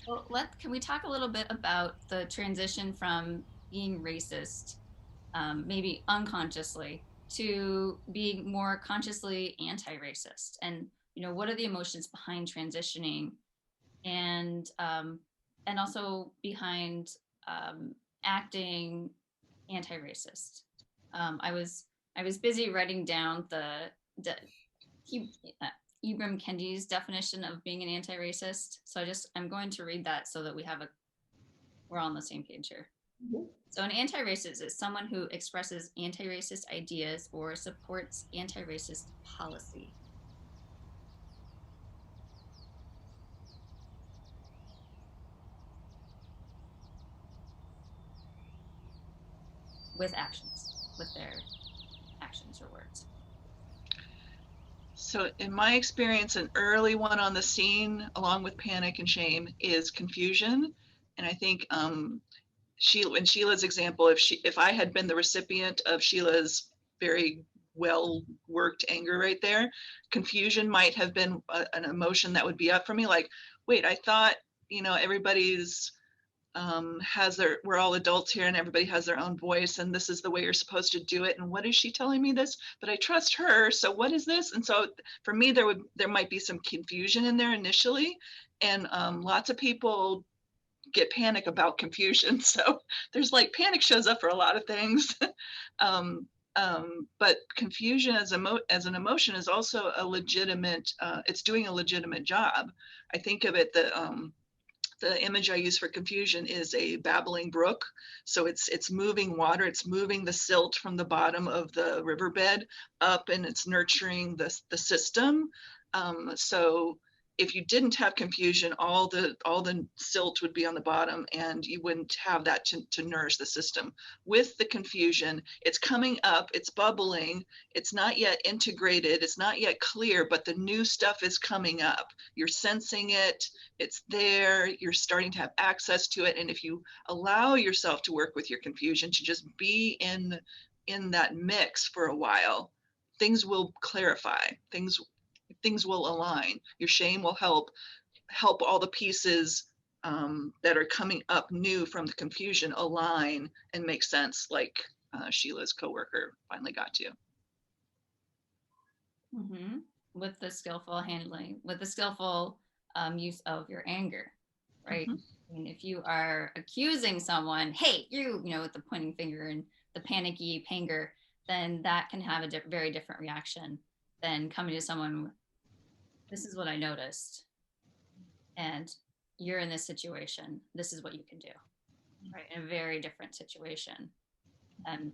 Well, can we talk a little bit about the transition from being racist, maybe unconsciously, to being more consciously anti-racist? And what are the emotions behind transitioning, and also behind acting anti-racist? I was busy writing down the he, uh, Ibram Kendi's definition of being an anti-racist. So I'm going to read that so that we're all on the same page here. Mhm. So an anti-racist is someone who expresses anti-racist ideas or supports anti-racist policy with their actions or words. So in my experience, an early one on the scene, along with panic and shame, is confusion. And I think in Sheila's example, if I had been the recipient of Sheila's very well worked anger right there, confusion might have been an emotion that would be up for me. Like, wait, I thought everybody's we're all adults here and everybody has their own voice and this is the way you're supposed to do it, and what is she telling me this, but I trust her, so what is this? And so for me there might be some confusion in there initially, and lots of people get panic about confusion. So there's like panic shows up for a lot of things. But confusion as an emotion is also a legitimate, it's doing a legitimate job. I think of it that the image I use for confusion is a babbling brook. So it's moving water, it's moving the silt from the bottom of the riverbed up, and it's nurturing the system. So if you didn't have confusion, all the silt would be on the bottom, and you wouldn't have that to nourish the system. With the confusion, it's coming up, it's bubbling, it's not yet integrated, it's not yet clear, but the new stuff is coming up. You're sensing it, it's there, you're starting to have access to it, and if you allow yourself to work with your confusion, to just be in that mix for a while, things will clarify, things will align. Your shame will help all the pieces that are coming up new from the confusion align and make sense, like Sheila's coworker finally got to. Mm-hmm. With the skillful use of your anger, right? Mm-hmm. I mean, if you are accusing someone, hey, with the pointing finger and the panicky panger, then that can have a very different reaction than coming to someone, this is what I noticed, and you're in this situation. This is what you can do, right? In a very different situation. And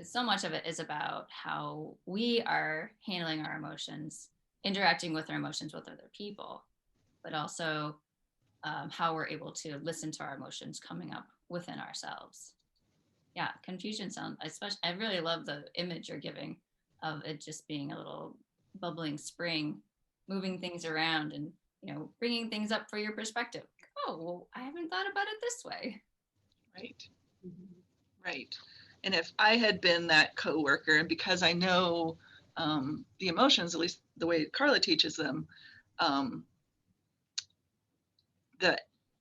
so much of it is about how we are handling our emotions, interacting with our emotions with other people, but also how we're able to listen to our emotions coming up within ourselves. Yeah, confusion sound, especially, I really love the image you're giving of it just being a little bubbling spring, moving things around and, bringing things up for your perspective. Oh, well, I haven't thought about it this way. Right. Mhm. Right. And if I had been that coworker, and because I know the emotions, at least the way Carla teaches them, um, the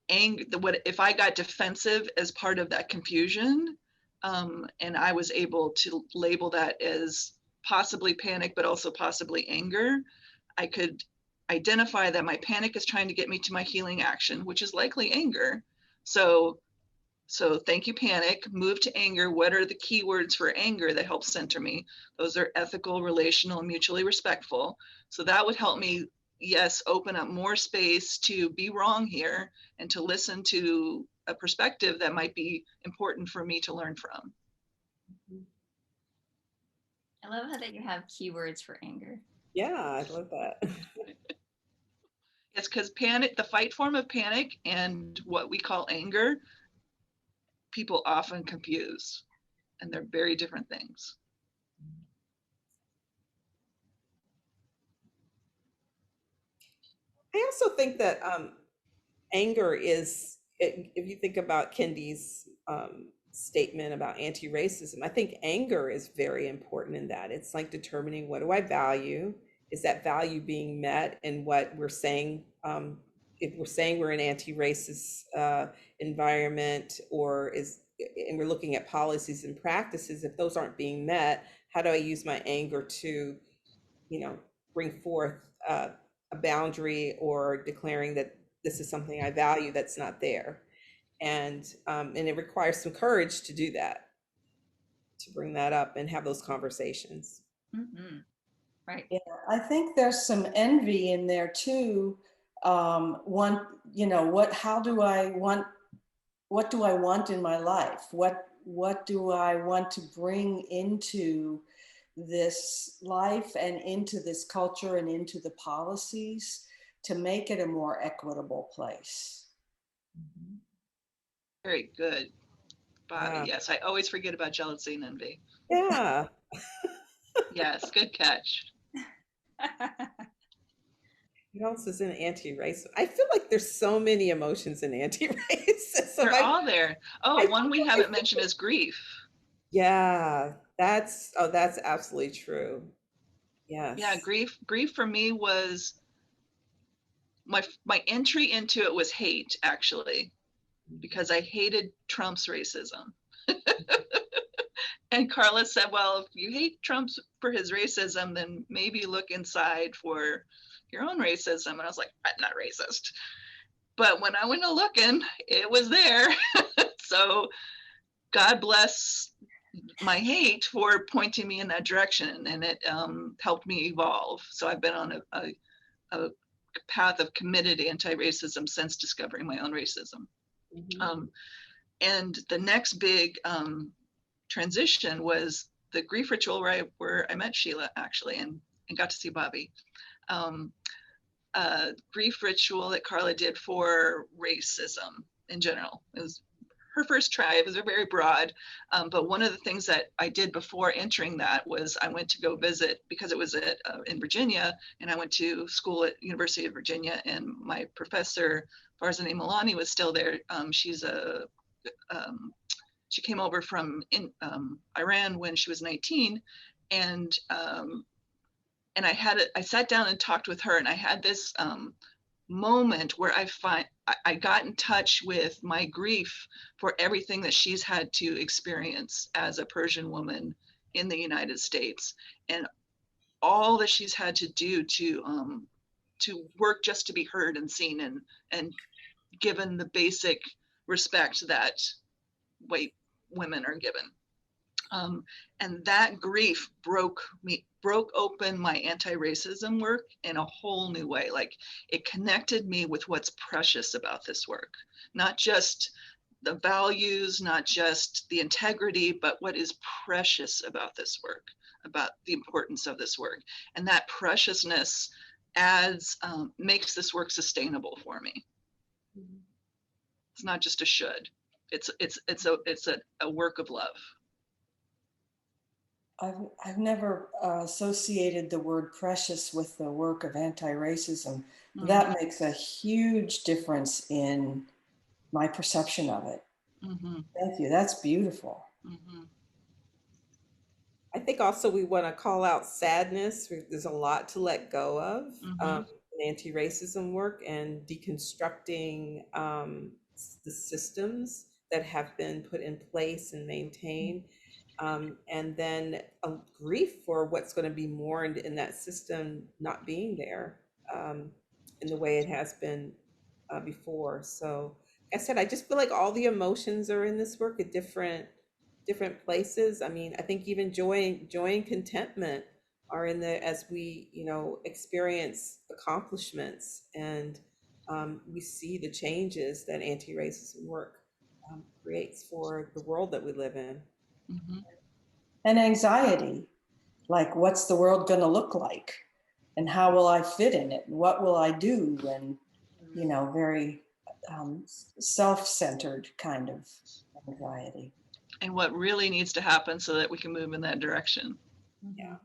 anger, what if I got defensive as part of that confusion, and I was able to label that as possibly panic, but also possibly anger, I could identify that my panic is trying to get me to my healing action, which is likely anger. So thank you, panic. Move to anger. What are the keywords for anger that help center me? Those are ethical, relational, and mutually respectful. So that would help me, yes, open up more space to be wrong here and to listen to a perspective that might be important for me to learn from. I love how that you have keywords for anger. Yeah, I love that. It's because panic, the fight form of panic and what we call anger, people often confuse, and they're very different things. I also think that anger is, if you think about Kendi's statement about anti-racism, I think anger is very important in that. It's like determining, what do I value? Is that value being met? And what we're saying if we're saying we're an anti-racist environment, and we're looking at policies and practices, if those aren't being met, how do I use my anger to, bring forth a boundary, or declaring that this is something I value that's not there? And it requires some courage to do that, to bring that up and have those conversations. Mm-hmm. Right. Yeah, I think there's some envy in there too. One, how do I want, what do I want in my life? What do I want to bring into this life and into this culture and into the policies to make it a more equitable place? Very good, Bobby. Yeah. Yes, I always forget about jealousy and envy. Yeah. Yes, good catch. What else is in anti-racist? I feel like there's so many emotions in anti-racism. They're all there. Oh, one we haven't mentioned is grief. Yeah, that's absolutely true. Yes. Yeah, grief for me was my entry into it was hate, actually, because I hated Trump's racism. And Carla said, well, if you hate Trump for his racism, then maybe look inside for your own racism. And I was like, I'm not racist. But when I went to looking, it was there. So God bless my hate for pointing me in that direction, and it helped me evolve. So I've been on a path of committed anti-racism since discovering my own racism. Mm-hmm. And the next big transition was the grief ritual where I met Sheila, actually, and got to see Bobby. Grief ritual that Carla did for racism in general. It was her first try. It was very broad, but one of the things that I did before entering that was I went to go visit, because it was in Virginia, and I went to school at University of Virginia, and my professor Farzaneh Milani was still there. She came over from Iran when she was 19, and I sat down and talked with her, and I had this moment where I got in touch with my grief for everything that she's had to experience as a Persian woman in the United States, and all that she's had to do to work just to be heard and seen, and given the basic respect that white women are given. And that grief broke open my anti-racism work in a whole new way. Like, it connected me with what's precious about this work, not just the values, not just the integrity, but what is precious about this work, about the importance of this work. And that preciousness makes this work sustainable for me. It's not just a should. It's a work of love. I've never associated the word precious with the work of anti-racism. Mm-hmm. That makes a huge difference in my perception of it. Mm-hmm. Thank you. That's beautiful. Mm-hmm. I think also we want to call out sadness. There's a lot to let go of in anti-racism work, and deconstructing the systems that have been put in place and maintained. And then a grief for what's going to be mourned in that system not being there in the way it has been before. So, like I said, I just feel like all the emotions are in this work at different places. I mean, I think even joy and contentment are in there as we, experience accomplishments, and we see the changes that anti-racism work creates for the world that we live in. Mm-hmm. And anxiety, like, what's the world going to look like, and how will I fit in it, and what will I do, and very self-centered kind of anxiety. And what really needs to happen so that we can move in that direction. Yeah.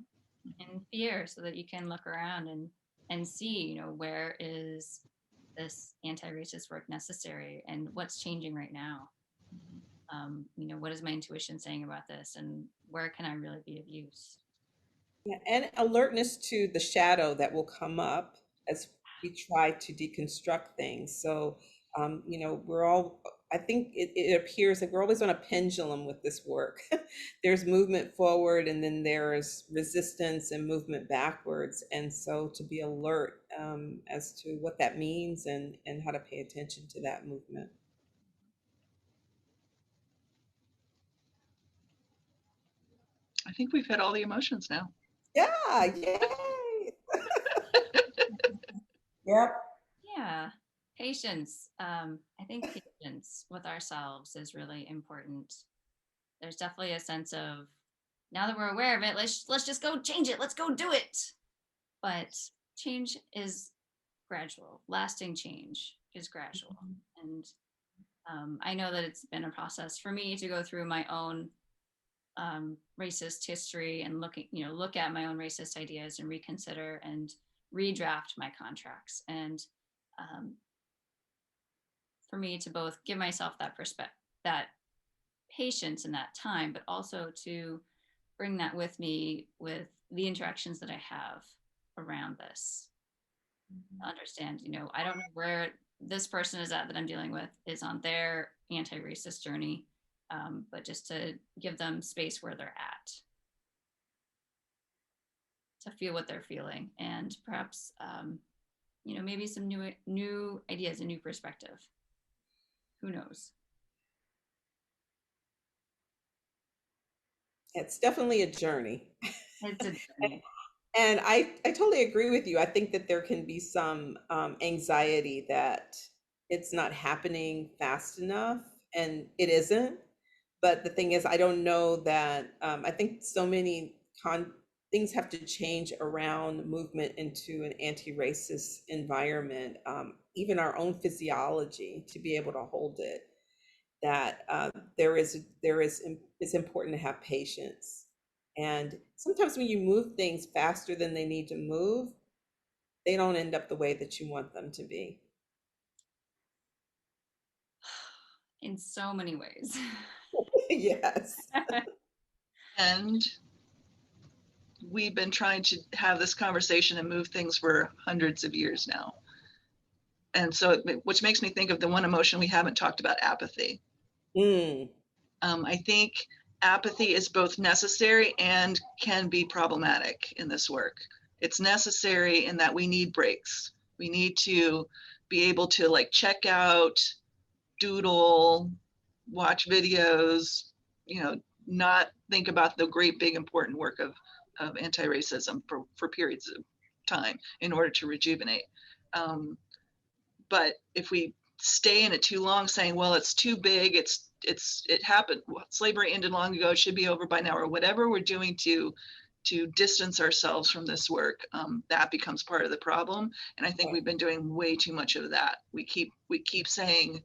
And fear, so that you can look around and see, where is this anti-racist work necessary, and what's changing right now. What is my intuition saying about this, and where can I really be of use? Yeah, and alertness to the shadow that will come up as we try to deconstruct things. So, we're all, I think it appears like we're always on a pendulum with this work. There's movement forward, and then there's resistance and movement backwards. And so to be alert as to what that means and how to pay attention to that movement. I think we've had all the emotions now. Yeah, yay. Yep. Yeah. Patience. I think patience with ourselves is really important. There's definitely a sense of, now that we're aware of it, let's just go change it. Let's go do it. But change is gradual. Lasting change is gradual. And I know that it's been a process for me to go through my own racist history and look at my own racist ideas and reconsider and redraft my contracts. And for me to both give myself that perspective, that patience in that time, but also to bring that with me with the interactions that I have around this. Understand, I don't know where this person is at that I'm dealing with is on their anti-racist journey, but just to give them space where they're at, to feel what they're feeling, and perhaps maybe some new ideas, a new perspective. Who knows? It's definitely a journey. It's a journey. And I totally agree with you. I think that there can be some anxiety that it's not happening fast enough, and it isn't. But the thing is, I don't know that, I think so many things have to change around movement into an anti-racist environment, even our own physiology to be able to hold it. That it's important to have patience. And sometimes when you move things faster than they need to move, they don't end up the way that you want them to be. In so many ways. Yes. And we've been trying to have this conversation and move things for hundreds of years now. And so, which makes me think of the one emotion we haven't talked about, apathy. Mm. I think apathy is both necessary and can be problematic in this work. It's necessary in that we need breaks. We need to be able to like check out, doodle, watch videos, not think about the great big important work of anti-racism for periods of time in order to rejuvenate. But if we stay in it too long saying, well, it's too big, it happened, slavery ended long ago, it should be over by now, or whatever we're doing to distance ourselves from this work, that becomes part of the problem. And I think we've been doing way too much of that. We keep saying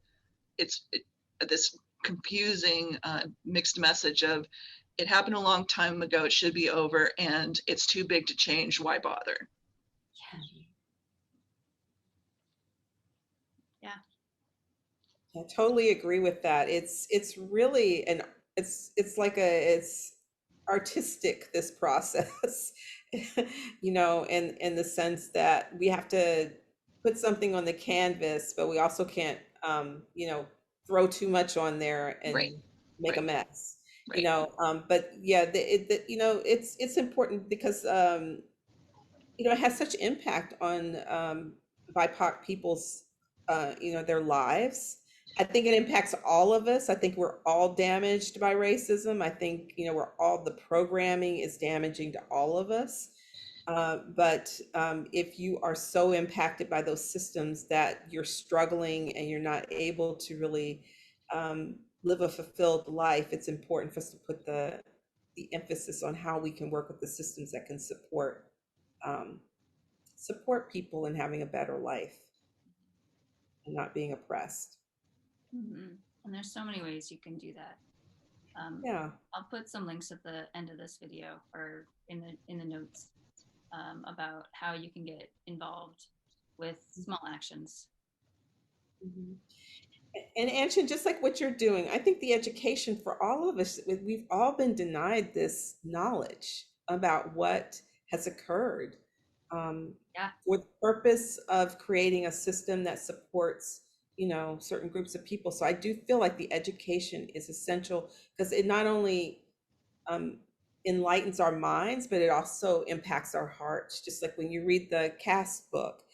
this confusing mixed message of, it happened a long time ago, it should be over, and it's too big to change, why bother? Yeah. I totally agree with that. It's really it's artistic, this process. In the sense that we have to put something on the canvas, but we also can't throw too much on there and Right. make a Right. mess. Right. But yeah, it's important because it has such impact on BIPOC people's, their lives. I think it impacts all of us. I think we're all damaged by racism. I think, the programming is damaging to all of us. But if you are so impacted by those systems that you're struggling and you're not able to really live a fulfilled life, it's important for us to put the emphasis on how we can work with the systems that can um, support people in having a better life and not being oppressed. Mm-hmm. And there's so many ways you can do that. Yeah. I'll put some links at the end of this video or in the notes about how you can get involved with small actions. Mm-hmm. And Anshin, just like what you're doing, I think the education for all of us, we've all been denied this knowledge about what has occurred. Yeah. for the purpose of creating a system that supports, certain groups of people. So I do feel like the education is essential because it not only um, enlightens our minds, but it also impacts our hearts. Just like when you read the Caste book,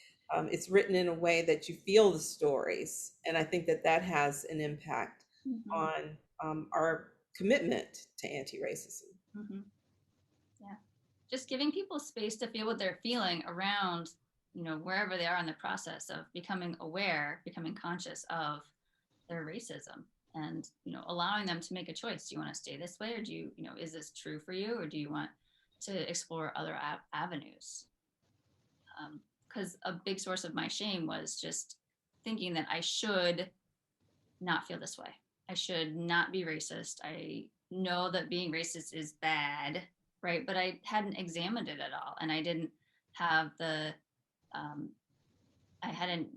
it's written in a way that you feel the stories. And I think that that has an impact Mm-hmm. on our commitment to anti-racism. Mm-hmm. Yeah. Just giving people space to feel what they're feeling around, wherever they are in the process of becoming aware, becoming conscious of their racism, and allowing them to make a choice. Do you want to stay this way, or do you, is this true for you, or do you want to explore other avenues? Because a big source of my shame was just thinking that I should not feel this way. I should not be racist. I know that being racist is bad, right? But I hadn't examined it at all, and I didn't have I hadn't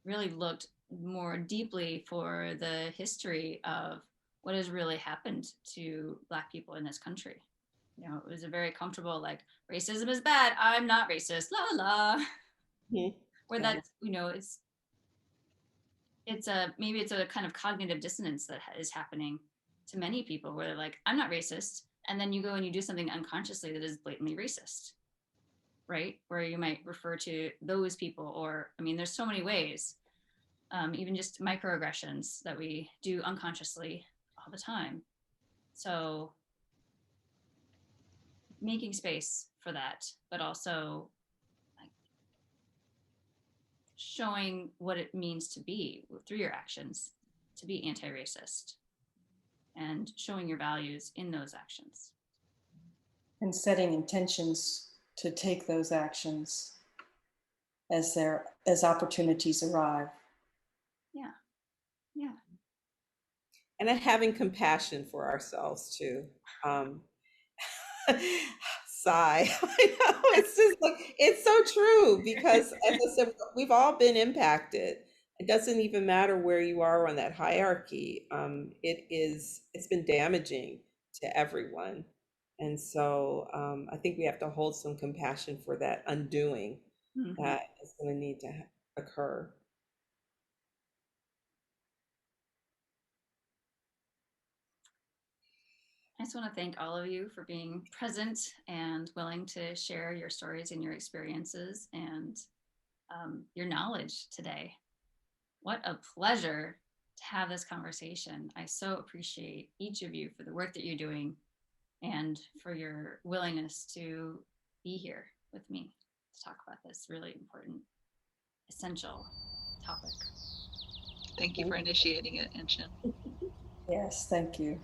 really looked more deeply for the history of what has really happened to Black people in this country. It was a very comfortable, like, racism is bad, I'm not racist, la la. Mhm. Where Yeah. that's, it's a, maybe it's a kind of cognitive dissonance that is happening to many people, where they're like, I'm not racist, and then you go and you do something unconsciously that is blatantly racist, right? Where you might refer to those people, or, I mean, there's so many ways. Even just microaggressions that we do unconsciously all the time. So making space for that, but also, like, showing what it means to be, through your actions, to be anti-racist, and showing your values in those actions. And setting intentions to take those actions as opportunities arrive. Yeah. Yeah. And having compassion for ourselves too. Sigh. I know, it's just like, it's so true because, as I said, we've all been impacted. It doesn't even matter where you are on that hierarchy. It's been damaging to everyone. And so I think we have to hold some compassion for that undoing Mm-hmm. that is going to need to occur. I just want to thank all of you for being present and willing to share your stories and your experiences, and your knowledge today. What a pleasure to have this conversation. I so appreciate each of you for the work that you're doing, and for your willingness to be here with me to talk about this really important, essential topic. Thank you for initiating it, Anshin. Yes, thank you.